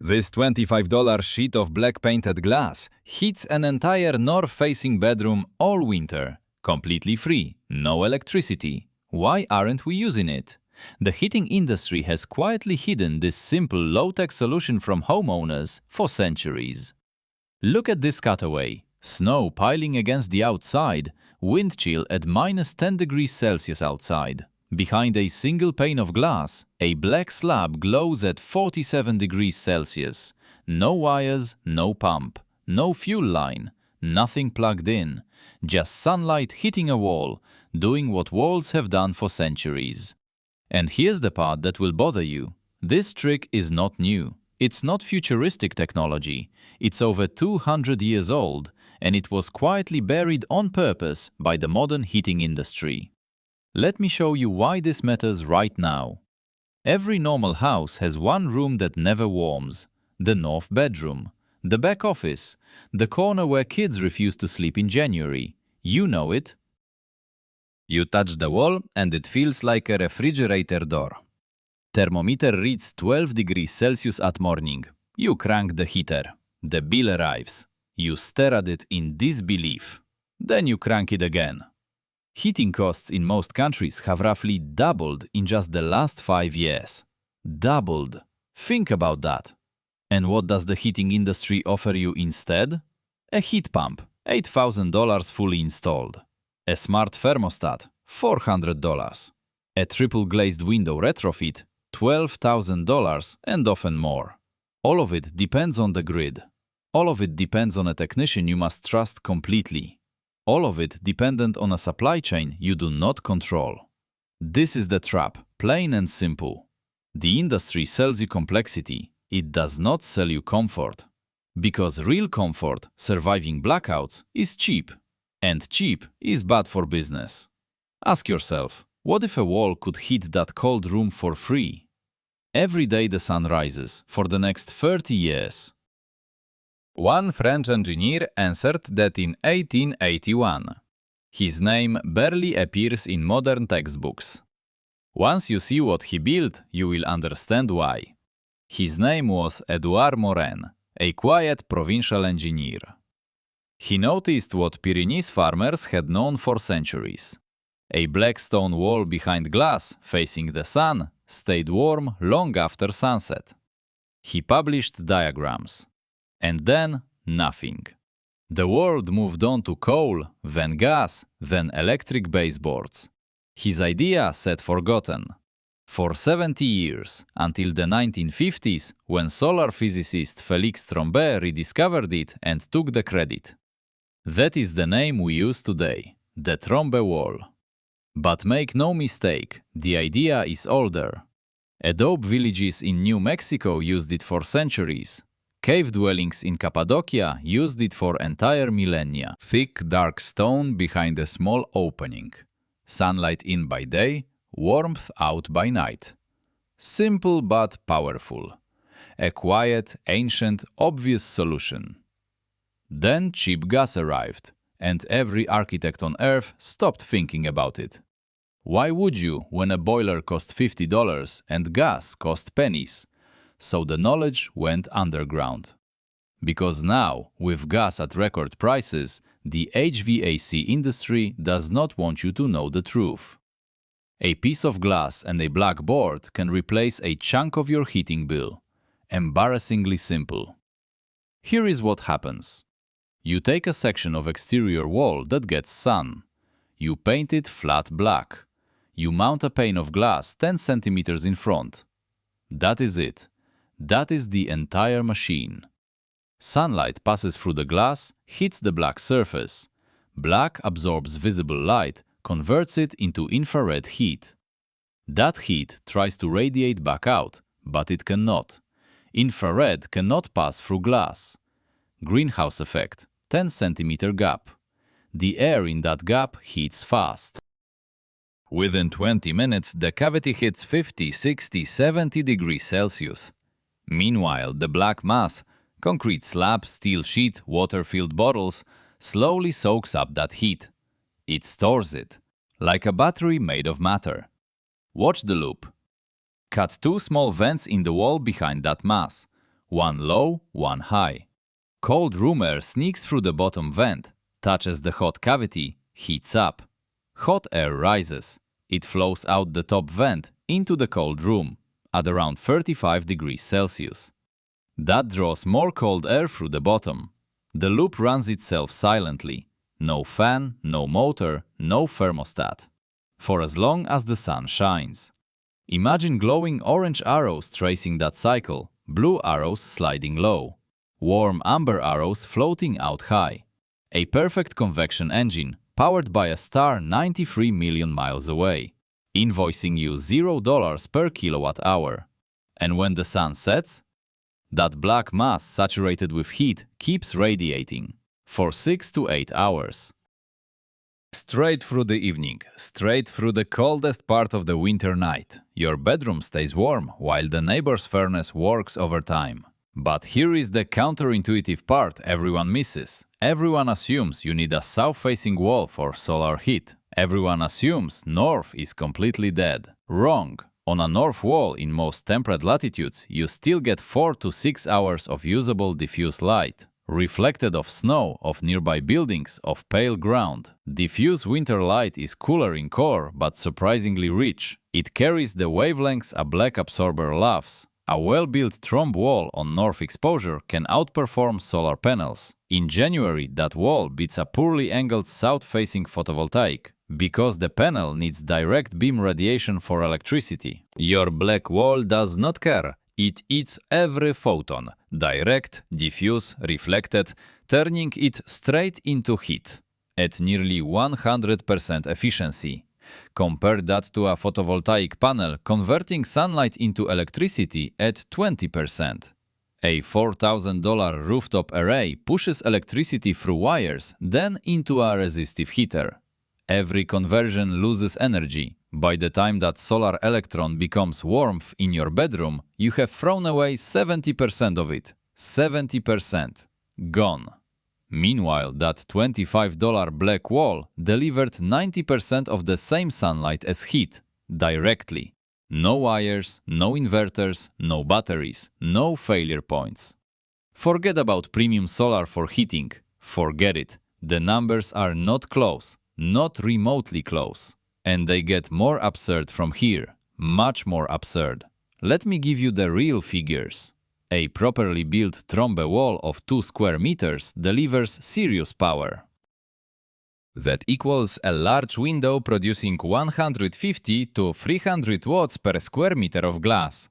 This $25 sheet of black painted glass heats an entire north-facing bedroom all winter, completely free, no electricity. Why aren't we using it? The heating industry has quietly hidden this simple low-tech solution from homeowners for centuries. Look at this cutaway. Snow piling against the outside, wind chill at -10 degrees Celsius outside. Behind a single pane of glass, a black slab glows at 47 degrees Celsius. No wires, no pump, no fuel line, nothing plugged in. Just sunlight hitting a wall, doing what walls have done for centuries. And here's the part that will bother you. This trick is not new. It's not futuristic technology. It's over 200 years old, and it was quietly buried on purpose by the modern heating industry. Let me show you why this matters right now. Every normal house has one room that never warms: the north bedroom, the back office, the corner where kids refuse to sleep in January. You know it. You touch the wall and it feels like a refrigerator door. Thermometer reads 12 degrees Celsius at morning. You crank the heater. The bill arrives. You stare at it in disbelief. Then you crank it again. Heating costs in most countries have roughly doubled in just the last 5 years. Doubled. Think about that. And what does the heating industry offer you instead? A heat pump, $8,000 fully installed. A smart thermostat, $400. A triple glazed window retrofit, $12,000 and often more. All of it depends on the grid. All of it depends on a technician you must trust completely. All of it dependent on a supply chain you do not control. This is the trap, plain and simple. The industry sells you complexity. It does not sell you comfort. Because real comfort, surviving blackouts, is cheap. And cheap is bad for business. Ask yourself, what if a wall could heat that cold room for free? Every day the sun rises for the next 30 years. One French engineer answered that in 1881. His name barely appears in modern textbooks. Once you see what he built, you will understand why. His name was Edouard Morin, a quiet provincial engineer. He noticed what Pyrenees farmers had known for centuries. A black stone wall behind glass, facing the sun, stayed warm long after sunset. He published diagrams. And then, nothing. The world moved on to coal, then gas, then electric baseboards. His idea sat forgotten. For 70 years, until the 1950s, when solar physicist Félix Trombe rediscovered it and took the credit. That is the name we use today, the Trombe wall. But make no mistake, the idea is older. Adobe villages in New Mexico used it for centuries. Cave dwellings in Cappadocia used it for entire millennia. Thick, dark stone behind a small opening. Sunlight in by day, warmth out by night. Simple but powerful. A quiet, ancient, obvious solution. Then cheap gas arrived, and every architect on Earth stopped thinking about it. Why would you when a boiler cost $50 and gas cost pennies? So the knowledge went underground. Because now, with gas at record prices, the HVAC industry does not want you to know the truth. A piece of glass and a black board can replace a chunk of your heating bill. Embarrassingly simple. Here is what happens. You take a section of exterior wall that gets sun. You paint it flat black. You mount a pane of glass 10 centimeters in front. That is it. That is the entire machine. Sunlight passes through the glass, hits the black surface. Black absorbs visible light, converts it into infrared heat. That heat tries to radiate back out, but it cannot. Infrared cannot pass through glass. Greenhouse effect, 10 centimeter gap. The air in that gap heats fast. Within 20 minutes, the cavity hits 50, 60, 70 degrees Celsius. Meanwhile, the black mass, concrete slab, steel sheet, water-filled bottles, slowly soaks up that heat. It stores it, like a battery made of matter. Watch the loop. Cut 2 small vents in the wall behind that mass. one low, one high. Cold room air sneaks through the bottom vent, touches the hot cavity, heats up. Hot air rises. It flows out the top vent into the cold room at around 35 degrees Celsius. That draws more cold air through the bottom. The loop runs itself silently. No fan, no motor, no thermostat. For as long as the sun shines. Imagine glowing orange arrows tracing that cycle, blue arrows sliding low, warm amber arrows floating out high. A perfect convection engine powered by a star 93 million miles away, invoicing you $0 per kilowatt hour. And when the sun sets, that black mass saturated with heat keeps radiating for 6 to 8 hours. Straight through the evening, straight through the coldest part of the winter night. Your bedroom stays warm while the neighbor's furnace works overtime. But here is the counterintuitive part everyone misses. Everyone assumes you need a south-facing wall for solar heat. Everyone assumes north is completely dead. Wrong. On a north wall in most temperate latitudes, you still get 4 to 6 hours of usable diffuse light, reflected off snow, of nearby buildings, of pale ground. Diffuse winter light is cooler in core but surprisingly rich. It carries the wavelengths a black absorber loves. A well-built Trombe wall on north exposure can outperform solar panels. In January, that wall beats a poorly angled south-facing photovoltaic, because the panel needs direct beam radiation for electricity. Your black wall does not care. It eats every photon, direct, diffuse, reflected, turning it straight into heat, at nearly 100% efficiency. Compare that to a photovoltaic panel converting sunlight into electricity at 20%. A $4,000 rooftop array pushes electricity through wires, then into a resistive heater. Every conversion loses energy. By the time that solar electron becomes warmth in your bedroom, you have thrown away 70% of it. 70%. Gone. Meanwhile, that $25 black wall delivered 90% of the same sunlight as heat, directly. No wires, no inverters, no batteries, no failure points. Forget about premium solar for heating. Forget it. The numbers are not close, not remotely close. And they get more absurd from here. Much more absurd. Let me give you the real figures. A properly built Trombe wall of 2 square meters delivers serious power. That equals a large window producing 150 to 300 watts per square meter of glass.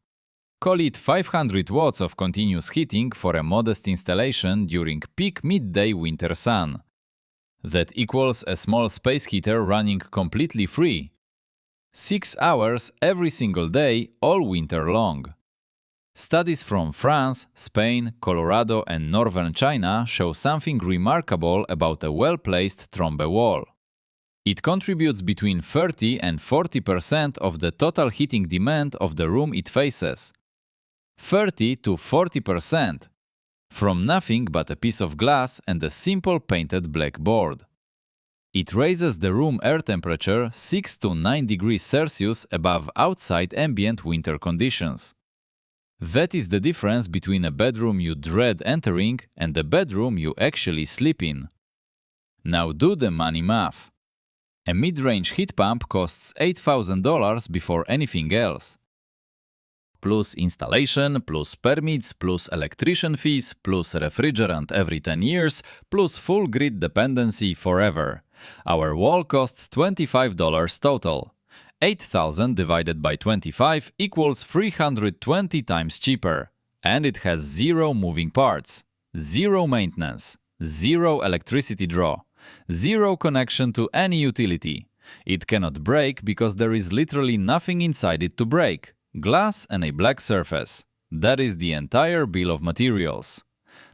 Call it 500 watts of continuous heating for a modest installation during peak midday winter sun. That equals a small space heater running completely free. 6 hours every single day, all winter long. Studies from France, Spain, Colorado and northern China show something remarkable about a well-placed Trombe wall. It contributes between 30 and 40% of the total heating demand of the room it faces. 30 to 40%. From nothing but a piece of glass and a simple painted black board. It raises the room air temperature 6 to 9 degrees Celsius above outside ambient winter conditions. That is the difference between a bedroom you dread entering and the bedroom you actually sleep in. Now do the money math. A mid-range heat pump costs $8,000 before anything else. Plus installation, plus permits, plus electrician fees, plus refrigerant every 10 years, plus full grid dependency forever. Our wall costs $25 total. 8,000 divided by 25 equals 320 times cheaper. And it has 0 moving parts, 0 maintenance, 0 electricity draw, 0 connection to any utility. It cannot break because there is literally nothing inside it to break. Glass and a black surface. That is the entire bill of materials.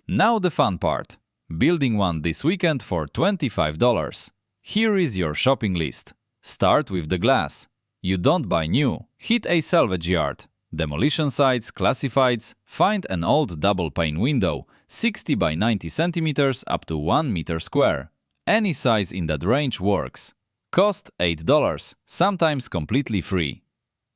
Now the fun part. Building one this weekend for $25. Here is your shopping list. Start with the glass. You don't buy new. Hit a salvage yard. Demolition sites, classifieds. Find an old double pane window, 60 by 90 centimeters up to 1 meter square. Any size in that range works. Cost $8, sometimes completely free.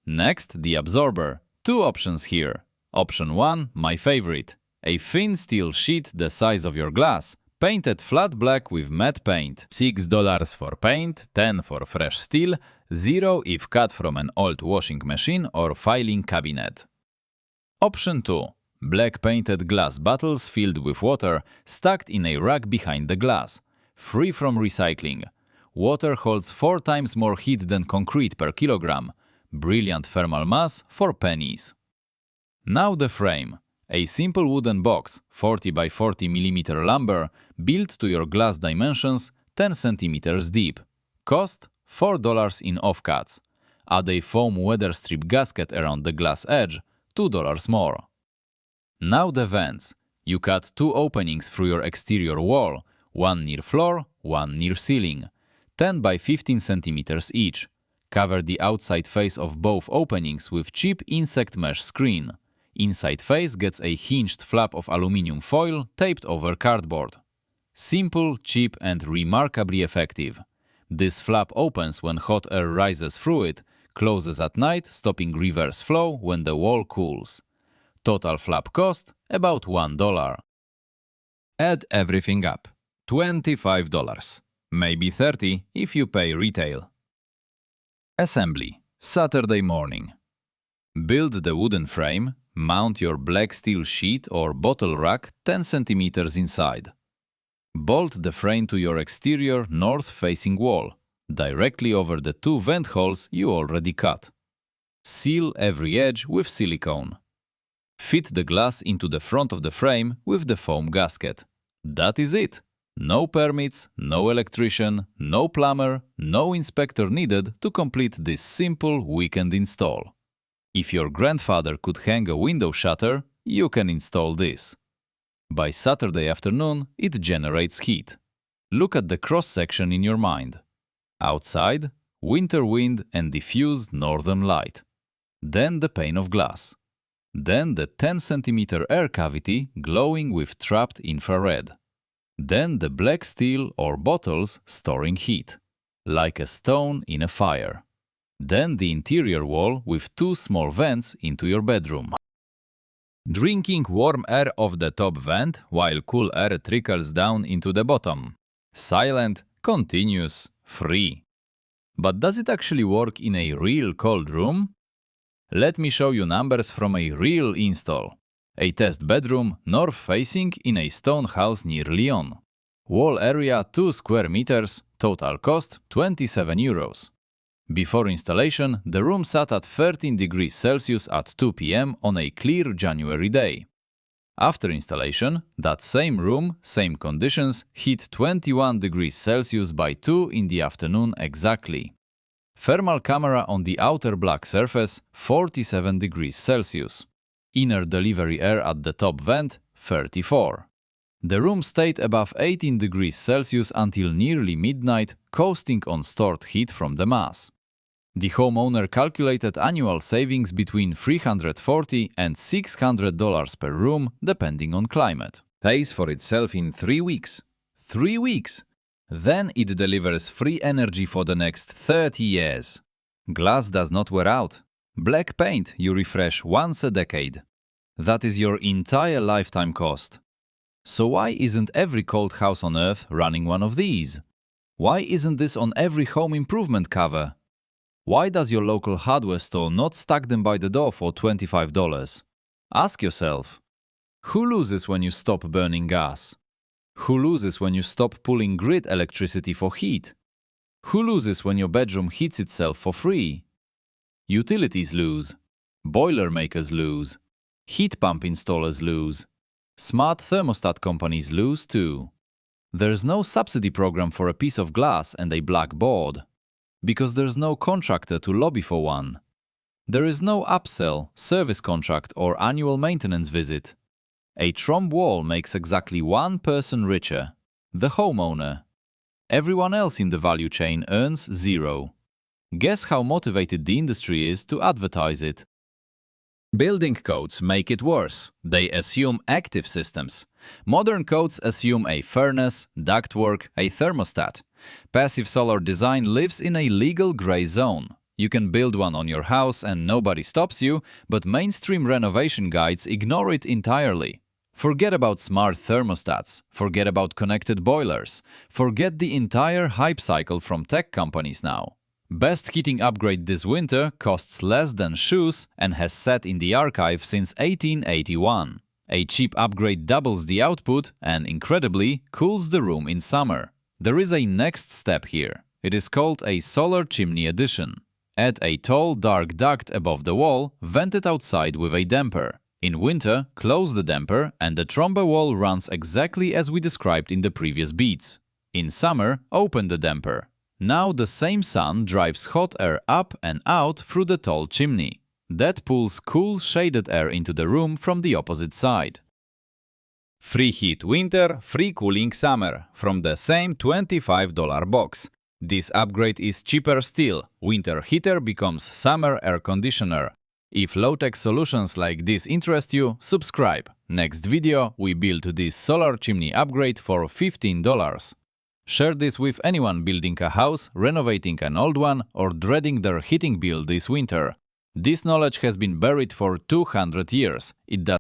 Next, the absorber. 2 options here. Option 1, my favorite. A thin steel sheet the size of your glass, painted flat black with matte paint. $6 for paint, 10 for fresh steel, 0 if cut from an old washing machine or filing cabinet. Option 2. Black painted glass bottles filled with water, stacked in a rack behind the glass. Free from recycling. Water holds 4 times more heat than concrete per kilogram. Brilliant thermal mass for pennies. Now the frame. A simple wooden box, 40 by 40 mm lumber, built to your glass dimensions, 10 cm deep. Cost $4 in offcuts. Add a foam weather strip gasket around the glass edge, $2 more. Now the vents. You cut 2 openings through your exterior wall, one near floor, one near ceiling, 10 by 15 cm each. Cover the outside face of both openings with cheap insect mesh screen. Inside face gets a hinged flap of aluminum foil taped over cardboard. Simple, cheap and remarkably effective. This flap opens when hot air rises through it, closes at night, stopping reverse flow when the wall cools. Total flap cost about $1. Add everything up. $25. Maybe $30 if you pay retail. Assembly. Saturday morning. Build the wooden frame. Mount your black steel sheet or bottle rack 10 cm inside. Bolt the frame to your exterior north-facing wall, directly over the 2 vent holes you already cut. Seal every edge with silicone. Fit the glass into the front of the frame with the foam gasket. That is it. No permits, no electrician, no plumber, no inspector needed to complete this simple weekend install. If your grandfather could hang a window shutter, you can install this. By Saturday afternoon, it generates heat. Look at the cross-section in your mind. Outside, winter wind and diffuse northern light. Then the pane of glass. Then the 10 cm air cavity glowing with trapped infrared. Then the black steel or bottles storing heat, like a stone in a fire. Then the interior wall with 2 small vents into your bedroom. Drinking warm air off the top vent while cool air trickles down into the bottom. Silent, continuous, free. But does it actually work in a real cold room? Let me show you numbers from a real install. A test bedroom, north-facing in a stone house near Lyon. Wall area 2 square meters, total cost €27. Before installation, the room sat at 13 degrees Celsius at 2 p.m. on a clear January day. After installation, that same room, same conditions, hit 21 degrees Celsius by 2 in the afternoon exactly. Thermal camera on the outer black surface, 47 degrees Celsius. Inner delivery air at the top vent, 34. The room stayed above 18 degrees Celsius until nearly midnight, coasting on stored heat from the mass. The homeowner calculated annual savings between $340 and $600 per room, depending on climate. Pays for itself in 3 weeks. 3 weeks! Then it delivers free energy for the next 30 years. Glass does not wear out. Black paint you refresh once a decade. That is your entire lifetime cost. So why isn't every cold house on earth running one of these? Why isn't this on every home improvement cover? Why does your local hardware store not stack them by the door for $25? Ask yourself, who loses when you stop burning gas? Who loses when you stop pulling grid electricity for heat? Who loses when your bedroom heats itself for free? Utilities lose. Boiler makers lose. Heat pump installers lose. Smart thermostat companies lose too. There's no subsidy program for a piece of glass and a black board, because there's no contractor to lobby for one. There is no upsell, service contract or annual maintenance visit. A Trombe wall makes exactly one person richer, the homeowner. Everyone else in the value chain earns zero. Guess how motivated the industry is to advertise it? Building codes make it worse. They assume active systems. Modern codes assume a furnace, ductwork, a thermostat. Passive solar design lives in a legal gray zone. You can build one on your house and nobody stops you, but mainstream renovation guides ignore it entirely. Forget about smart thermostats, forget about connected boilers, forget the entire hype cycle from tech companies now. Best heating upgrade this winter costs less than shoes and has sat in the archive since 1881. A cheap upgrade doubles the output and, incredibly, cools the room in summer. There is a next step here. It is called a solar chimney addition. Add a tall, dark duct above the wall, vent it outside with a damper. In winter, close the damper and the Trombe wall runs exactly as we described in the previous beats. In summer, open the damper. Now the same sun drives hot air up and out through the tall chimney. That pulls cool, shaded air into the room from the opposite side. Free heat winter, free cooling summer from the same $25 box. This upgrade is cheaper still. Winter heater becomes summer air conditioner. If low-tech solutions like this interest you, subscribe. Next video we build this solar chimney upgrade for $15. Share this with anyone building a house, renovating an old one, or dreading their heating bill this winter. This knowledge has been buried for 200 years. It does